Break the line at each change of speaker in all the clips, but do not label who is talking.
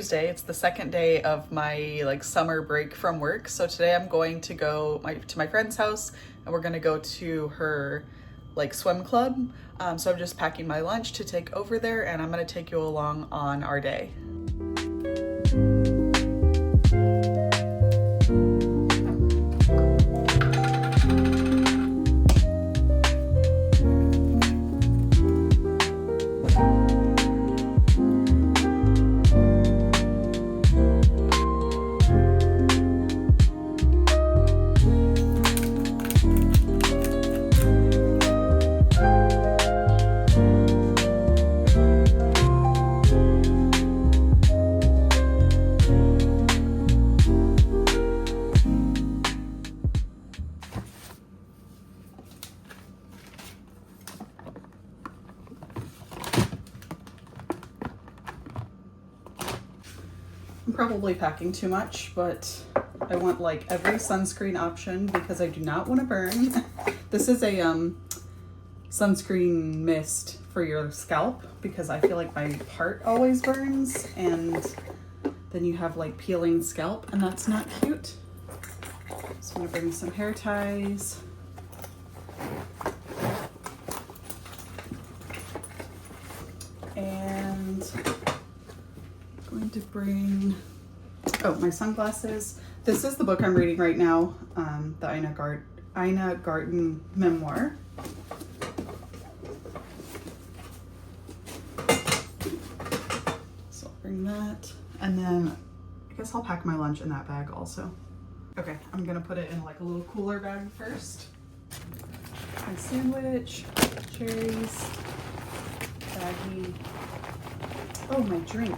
Tuesday. It's the second day of my like summer break from work. So today I'm going to go to my friend's house and we're gonna go to her like swim club. So I'm just packing my lunch to take over there and I'm gonna take you along on our day. I'm probably packing too much, but I want like every sunscreen option because I do not want to burn. This is a sunscreen mist for your scalp because I feel like my part always burns and then you have like peeling scalp and that's not cute. So I'm gonna bring some hair ties. And I'm going to bring, my sunglasses. This is the book I'm reading right now, the Ina Garten memoir. So I'll bring that. And then I guess I'll pack my lunch in that bag also. Okay, I'm gonna put it in like a little cooler bag first. My sandwich, cherries, baggie. Oh, my drink.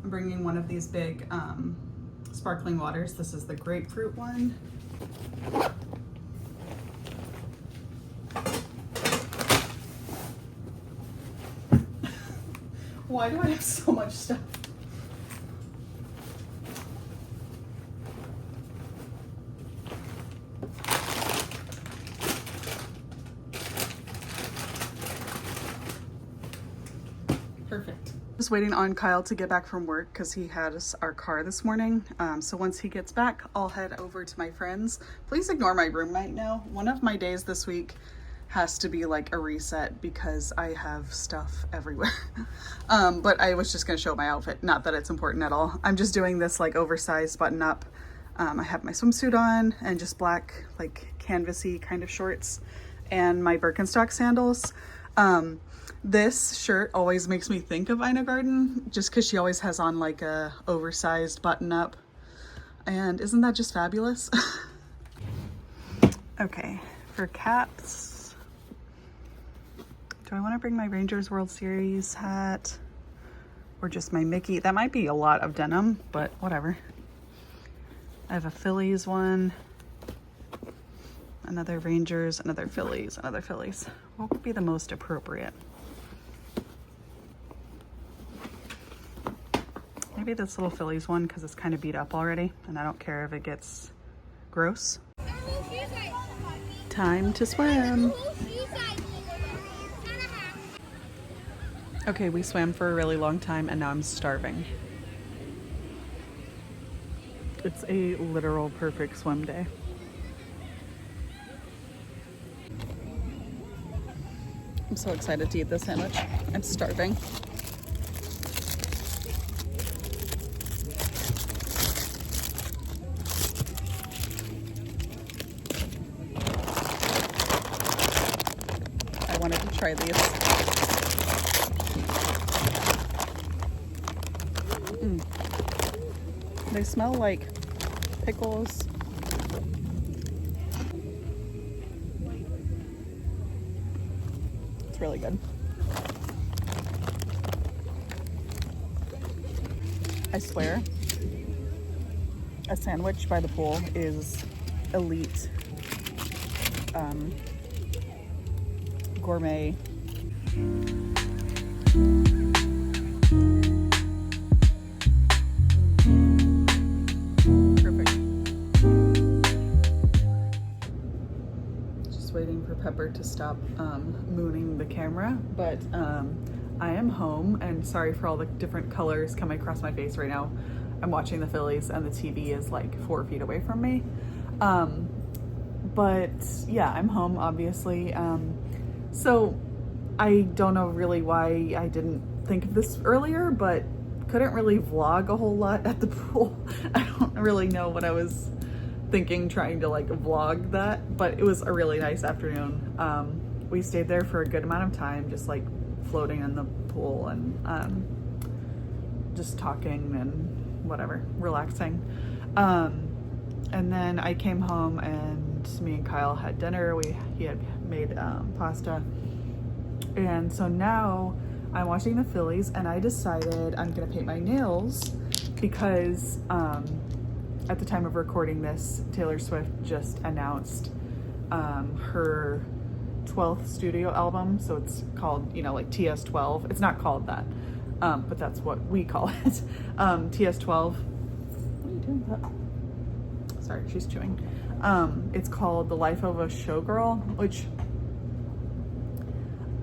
I'm bringing one of these big sparkling waters. This is the grapefruit one. Why do I have so much stuff? Perfect. Just waiting on Kyle to get back from work because he had our car this morning. So once he gets back, I'll head over to my friend's. Please ignore my room right now. One of my days this week has to be like a reset because I have stuff everywhere. But I was just gonna show my outfit. Not that it's important at all. I'm just doing this like oversized button up. I have my swimsuit on and just black like canvasy kind of shorts and my Birkenstock sandals. This shirt always makes me think of Ina Garten just because she always has on like a oversized button up. And isn't that just fabulous? Okay, for caps, do I want to bring my Rangers World Series hat or just my Mickey? That might be a lot of denim, but whatever. I have a Phillies one, another Rangers, another Phillies, another Phillies. What would be the most appropriate? Maybe this little Phillies one because it's kind of beat up already and I don't care if it gets gross. Time to swim. Okay, we swam for a really long time and now I'm starving. It's a literal perfect swim day. I'm so excited to eat this sandwich. I'm starving. I wanted to try these. They smell like pickles. It's really good. I swear, a sandwich by the pool is elite gourmet. Perfect. Just start to stop mooning the camera, but I am home, and sorry for all the different colors coming across my face right now. I'm watching the Phillies and the TV is like 4 feet away from me. But yeah, I'm home, obviously. So I don't know really why I didn't think of this earlier, but couldn't really vlog a whole lot at the pool. I don't really know what I was thinking trying to like vlog that, but it was a really nice afternoon. We stayed there for a good amount of time, just like floating in the pool and just talking and whatever, relaxing. And then I came home and me and Kyle had dinner. He had made pasta. And so now I'm watching the Phillies, and I decided I'm gonna paint my nails because at the time of recording this, Taylor Swift just announced her 12th studio album. So it's called, you know, like TS12. It's not called that, but that's what we call it. TS12. What are you doing with that? Sorry, she's chewing. It's called The Life of a Showgirl, which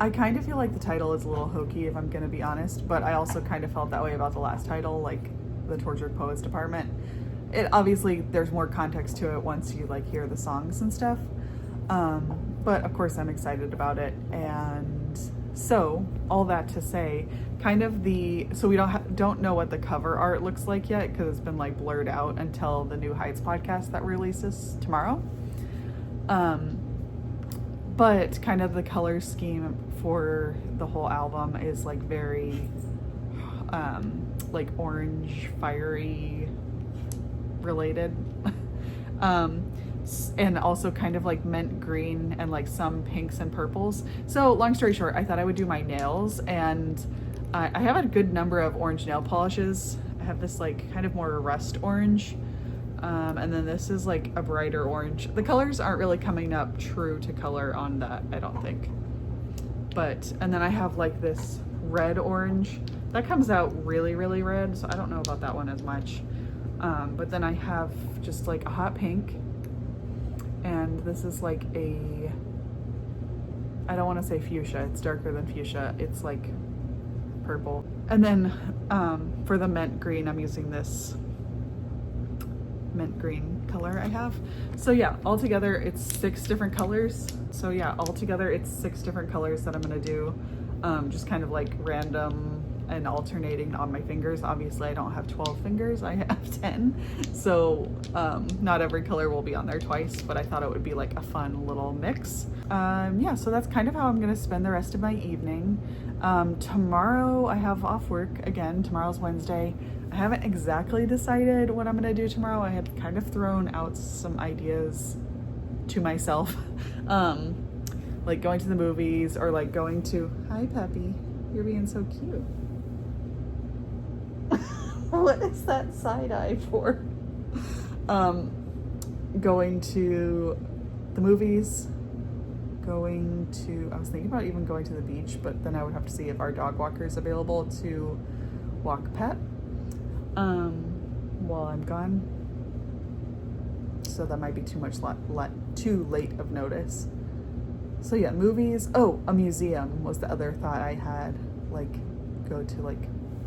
I kind of feel like the title is a little hokey, if I'm gonna be honest, but I also kind of felt that way about the last title, like The Tortured Poets Department. It obviously, there's more context to it once you like hear the songs and stuff. But of course I'm excited about it. And so all that to say, kind of so we don't know what the cover art looks like yet, because it's been like blurred out until the New Heights podcast that releases tomorrow. But kind of the color scheme for the whole album is like very like orange, fiery related. And also kind of like mint green and like some pinks and purples. So long story short, I thought I would do my nails, and I have a good number of orange nail polishes. I have this like kind of more rust orange. And then this is like a brighter orange. The colors aren't really coming up true to color on that, I don't think. But, and then I have like this red orange. That comes out really, really red, so I don't know about that one as much. But then I have just like a hot pink. And this is like I don't want to say fuchsia, it's darker than fuchsia. It's like purple. And then for the mint green, I'm using this mint green color I have. So yeah, altogether it's 6 different colors. So yeah, altogether it's 6 different colors that I'm gonna do, just kind of like random and alternating on my fingers. Obviously I don't have 12 fingers, I have 10. So not every color will be on there twice, but I thought it would be like a fun little mix. Yeah, so that's kind of how I'm gonna spend the rest of my evening. Tomorrow I have off work again. Tomorrow's Wednesday. I haven't exactly decided what I'm gonna do tomorrow. I had kind of thrown out some ideas to myself, like going to the movies or like going to, hi puppy, you're being so cute. What is that side eye for? Going to the movies, I was thinking about even going to the beach, but then I would have to see if our dog walker is available to walk Pet while I'm gone. So that might be too late of notice. So yeah, movies. Oh, a museum was the other thought I had. Like go to like,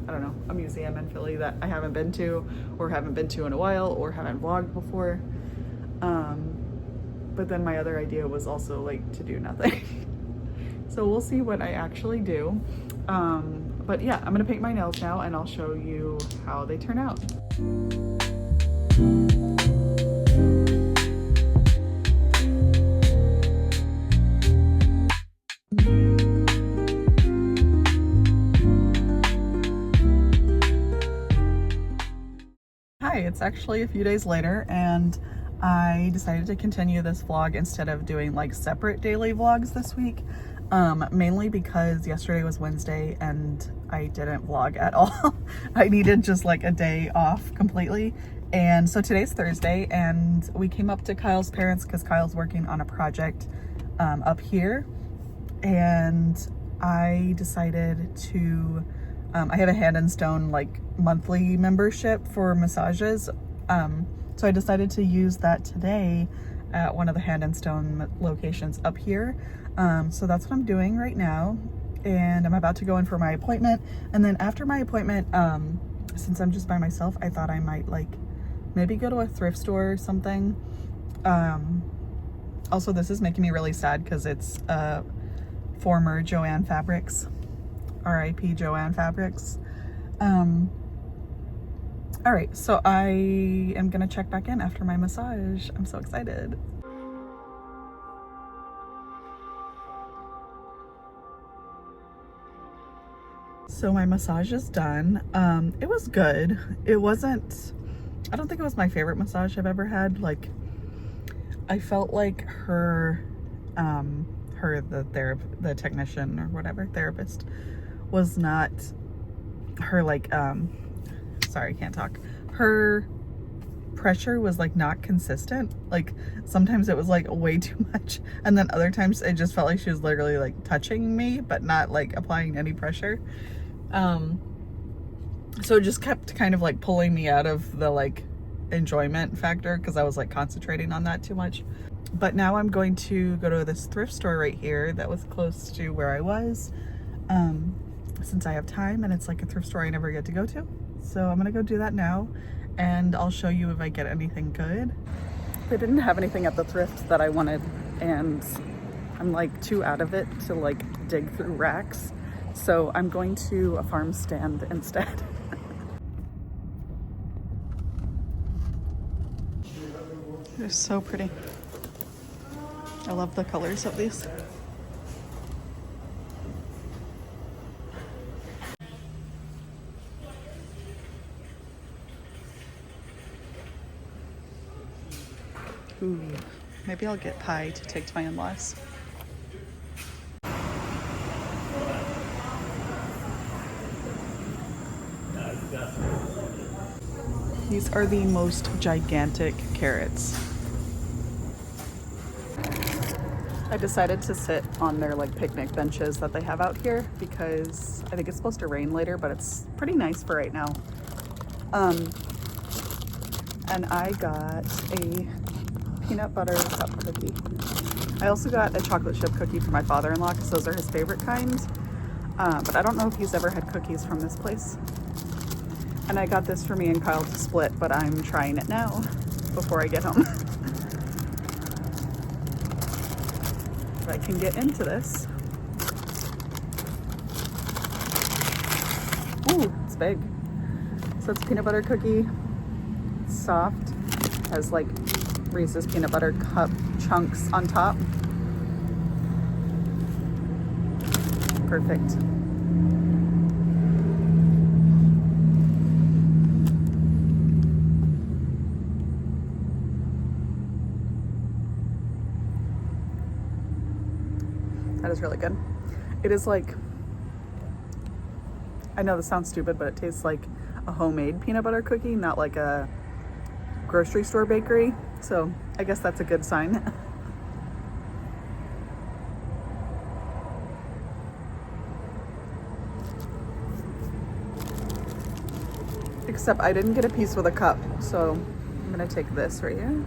I don't know, a museum in Philly that I haven't been to or haven't been to in a while or haven't vlogged before. But then my other idea was also like to do nothing. So we'll see what I actually do. But yeah, I'm gonna paint my nails now and I'll show you how they turn out. Hi, it's actually a few days later and I decided to continue this vlog instead of doing like separate daily vlogs this week. Mainly because yesterday was Wednesday and I didn't vlog at all. I needed just like a day off completely. And so today's Thursday and we came up to Kyle's parents because Kyle's working on a project up here. And I decided to, I have a Hand and Stone like monthly membership for massages. So I decided to use that today at one of the Hand and Stone locations up here. So that's what I'm doing right now. And I'm about to go in for my appointment. And then after my appointment, since I'm just by myself, I thought I might like maybe go to a thrift store or something. Also, this is making me really sad because it's former Joanne Fabrics, RIP Joanne Fabrics. All right, so I am gonna check back in after my massage. I'm so excited. So my massage is done. It was good. It wasn't, I don't think it was my favorite massage I've ever had. Like, I felt like the technician or whatever, therapist, was not her like, sorry, I can't talk. Her pressure was like not consistent. Like sometimes it was like way too much, and then other times it just felt like she was literally like touching me but not like applying any pressure. So it just kept kind of like pulling me out of the like enjoyment factor because I was like concentrating on that too much. But now I'm going to go to this thrift store right here that was close to where I was, since I have time, and it's like a thrift store I never get to go to. So I'm gonna go do that now, and I'll show you if I get anything good. They didn't have anything at the thrift that I wanted, and I'm like too out of it to like dig through racks. So I'm going to a farm stand instead. They're so pretty. I love the colors of these. Ooh, maybe I'll get pie to take to my in-laws. These are the most gigantic carrots. I decided to sit on their like picnic benches that they have out here because I think it's supposed to rain later, but it's pretty nice for right now. And I got a peanut butter cup cookie. I also got a chocolate chip cookie for my father-in-law because those are his favorite kind. But I don't know if he's ever had cookies from this place. And I got this for me and Kyle to split, but I'm trying it now before I get home. If I can get into this. Ooh, it's big. So it's peanut butter cookie. It's soft. Has like Reese's peanut butter cup chunks on top. Perfect. That is really good. It is like, I know this sounds stupid, but it tastes like a homemade peanut butter cookie, not like a grocery store bakery. So I guess that's a good sign. Except I didn't get a piece with a cup, so I'm gonna take this right here.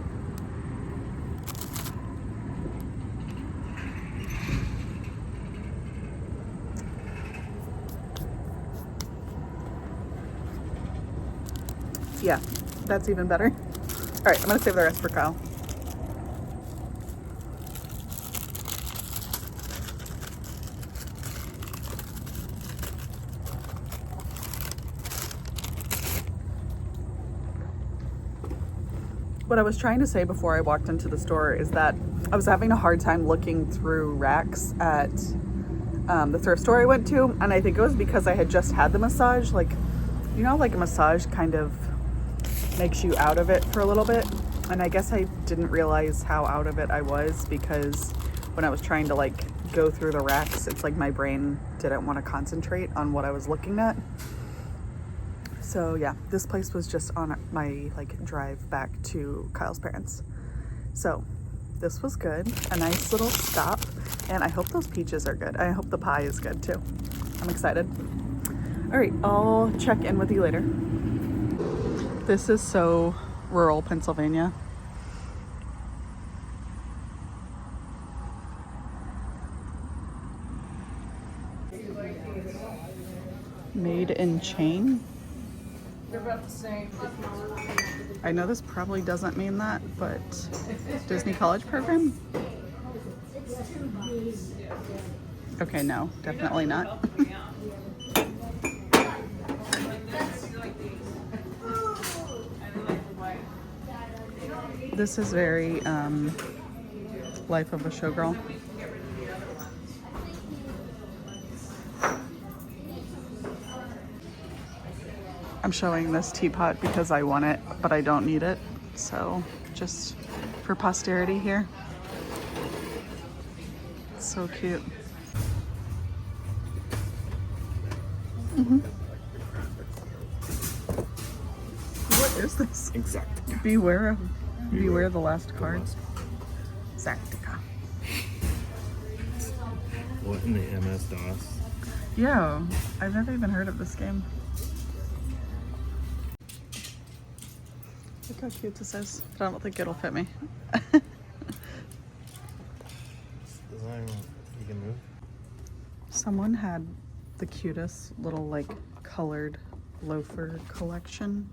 Yeah, that's even better. All right, I'm gonna save the rest for Kyle. What I was trying to say before I walked into the store is that I was having a hard time looking through racks at the thrift store I went to, and I think it was because I had just had the massage. Like, you know, like a massage kind of makes you out of it for a little bit, and I guess I didn't realize how out of it I was because when I was trying to like go through the racks, it's like my brain didn't want to concentrate on what I was looking at. So yeah, this place was just on my like drive back to Kyle's parents. So this was good, a nice little stop, and I hope those peaches are good. I hope the pie is good too. I'm excited. All right, I'll check in with you later. This is so rural Pennsylvania. Made in chain.
They're about the same.
I know this probably doesn't mean that, but Disney College Program? Okay, no, definitely not. This is very Life of a Showgirl. I'm showing this teapot because I want it, but I don't need it. So just for posterity here. So cute. What is this?
Exactly.
Beware the last cards. Zactica.
What in the MS-DOS?
Yeah, I've never even heard of this game. Look how cute this is, but I don't think it'll fit me.
Design, you can move.
Someone had the cutest little like colored loafer collection,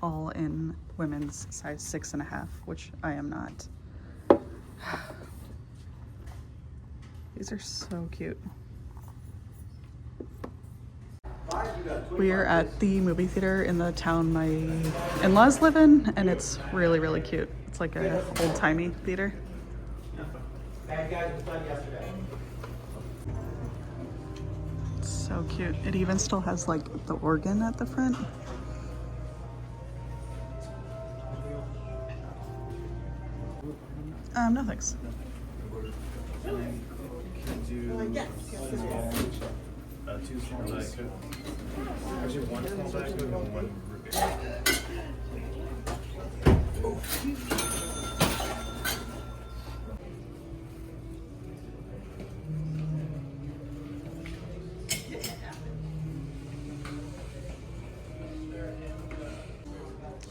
all in women's size 6.5, which I am not. These are so cute. We are at the movie theater in the town my in-laws live in, and it's really, really cute. It's like a old-timey theater. So cute. It even still has like the organ at the front. No thanks.
Two small Diet Coke. Actually, one small Diet Coke and one root beer.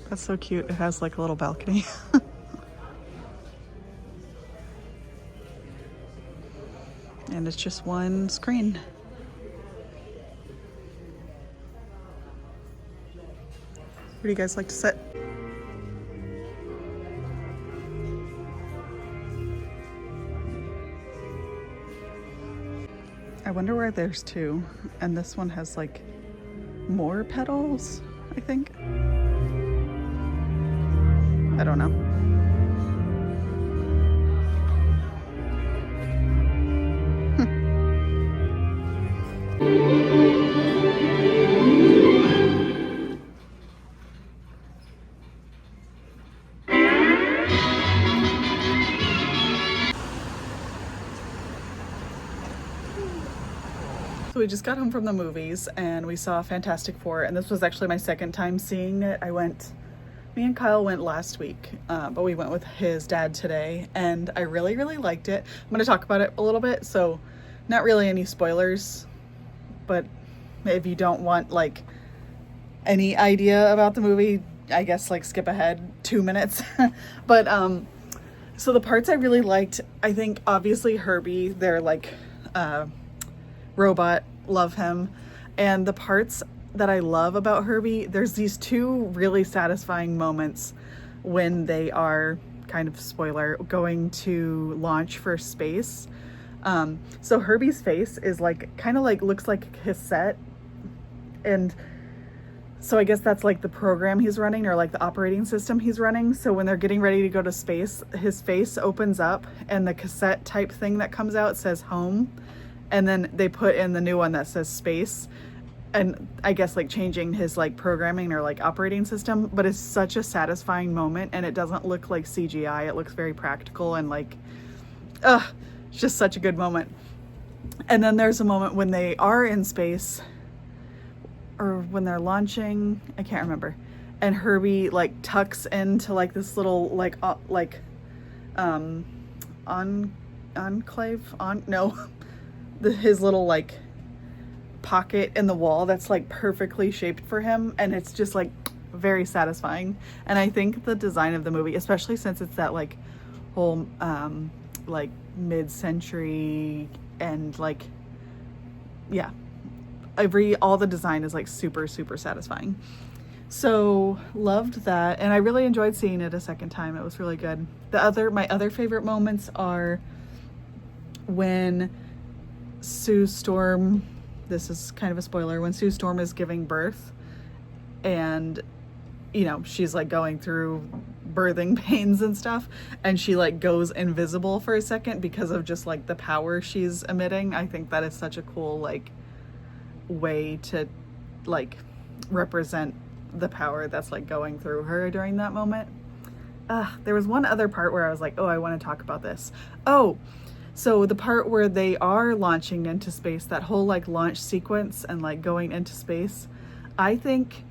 That's so cute. It has like a little balcony. And it's just one screen. Where do you guys like to sit? I wonder where there's two, and this one has like more petals, I think. I don't know. So we just got home from the movies and we saw Fantastic Four, and this was actually my second time seeing it. Me and Kyle went last week, but we went with his dad today, and I really, really liked it. I'm going to talk about it a little bit, so not really any spoilers, but if you don't want like any idea about the movie, I guess like skip ahead 2 minutes. But so the parts I really liked, I think obviously Herbie, they're like robot, love him. And the parts that I love about Herbie, there's these two really satisfying moments when they are, kind of spoiler, going to launch for space. So Herbie's face is like kind of like looks like a cassette, and so I guess that's like the program he's running, or like the operating system he's running. So when they're getting ready to go to space, his face opens up and the cassette type thing that comes out says home, and then they put in the new one that says space, and I guess like changing his like programming or like operating system. But it's such a satisfying moment, and it doesn't look like CGI. It looks very practical, and like it's just such a good moment. And then there's a moment when they are in space, or when they're launching, I can't remember, and Herbie like tucks into like this little his little like pocket in the wall that's like perfectly shaped for him, and it's just like very satisfying. And I think the design of the movie, especially since it's that like whole like mid-century and like, yeah, all the design is like super, super satisfying. So loved that, and I really enjoyed seeing it a second time. It was really good. My other favorite moments are when Sue Storm, this is kind of a spoiler, when Sue Storm is giving birth and, you know, she's like going through birthing pains and stuff, and she like goes invisible for a second because of just like the power she's emitting. I think that is such a cool like way to like represent the power that's like going through her during that moment. There was one other part where I was like, oh, I want to talk about this. Oh, so the part where they are launching into space, that whole like launch sequence and like going into space, I think,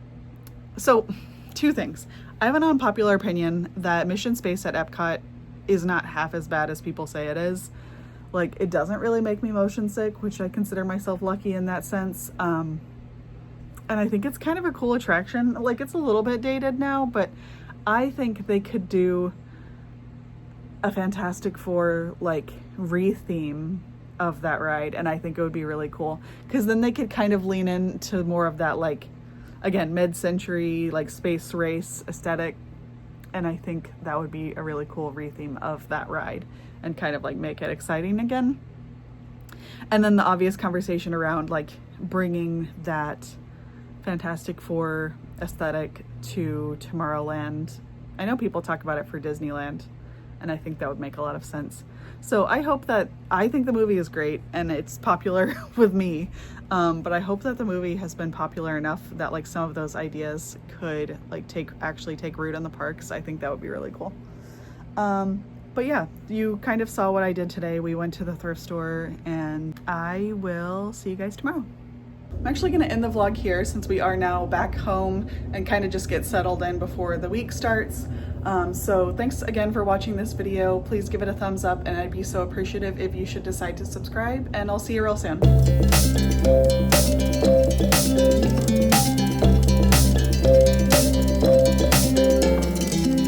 so two things. I have an unpopular opinion that Mission Space at Epcot is not half as bad as people say it is. Like, it doesn't really make me motion sick, which I consider myself lucky in that sense. And I think it's kind of a cool attraction. Like, it's a little bit dated now, but I think they could do a Fantastic Four like re-theme of that ride, and I think it would be really cool because then they could kind of lean into more of that like, again, mid-century like space race aesthetic, and I think that would be a really cool re-theme of that ride and kind of like make it exciting again. And then the obvious conversation around like bringing that Fantastic Four aesthetic to Tomorrowland. I know people talk about it for Disneyland, and I think that would make a lot of sense. So I think the movie is great and it's popular with me, but I hope that the movie has been popular enough that like some of those ideas could like actually take root in the parks. I think that would be really cool. But yeah, you kind of saw what I did today. We went to the thrift store, and I will see you guys tomorrow. I'm actually going to end the vlog here since we are now back home and kind of just get settled in before the week starts. So thanks again for watching this video. Please give it a thumbs up, and I'd be so appreciative if you should decide to subscribe, and I'll see you real soon.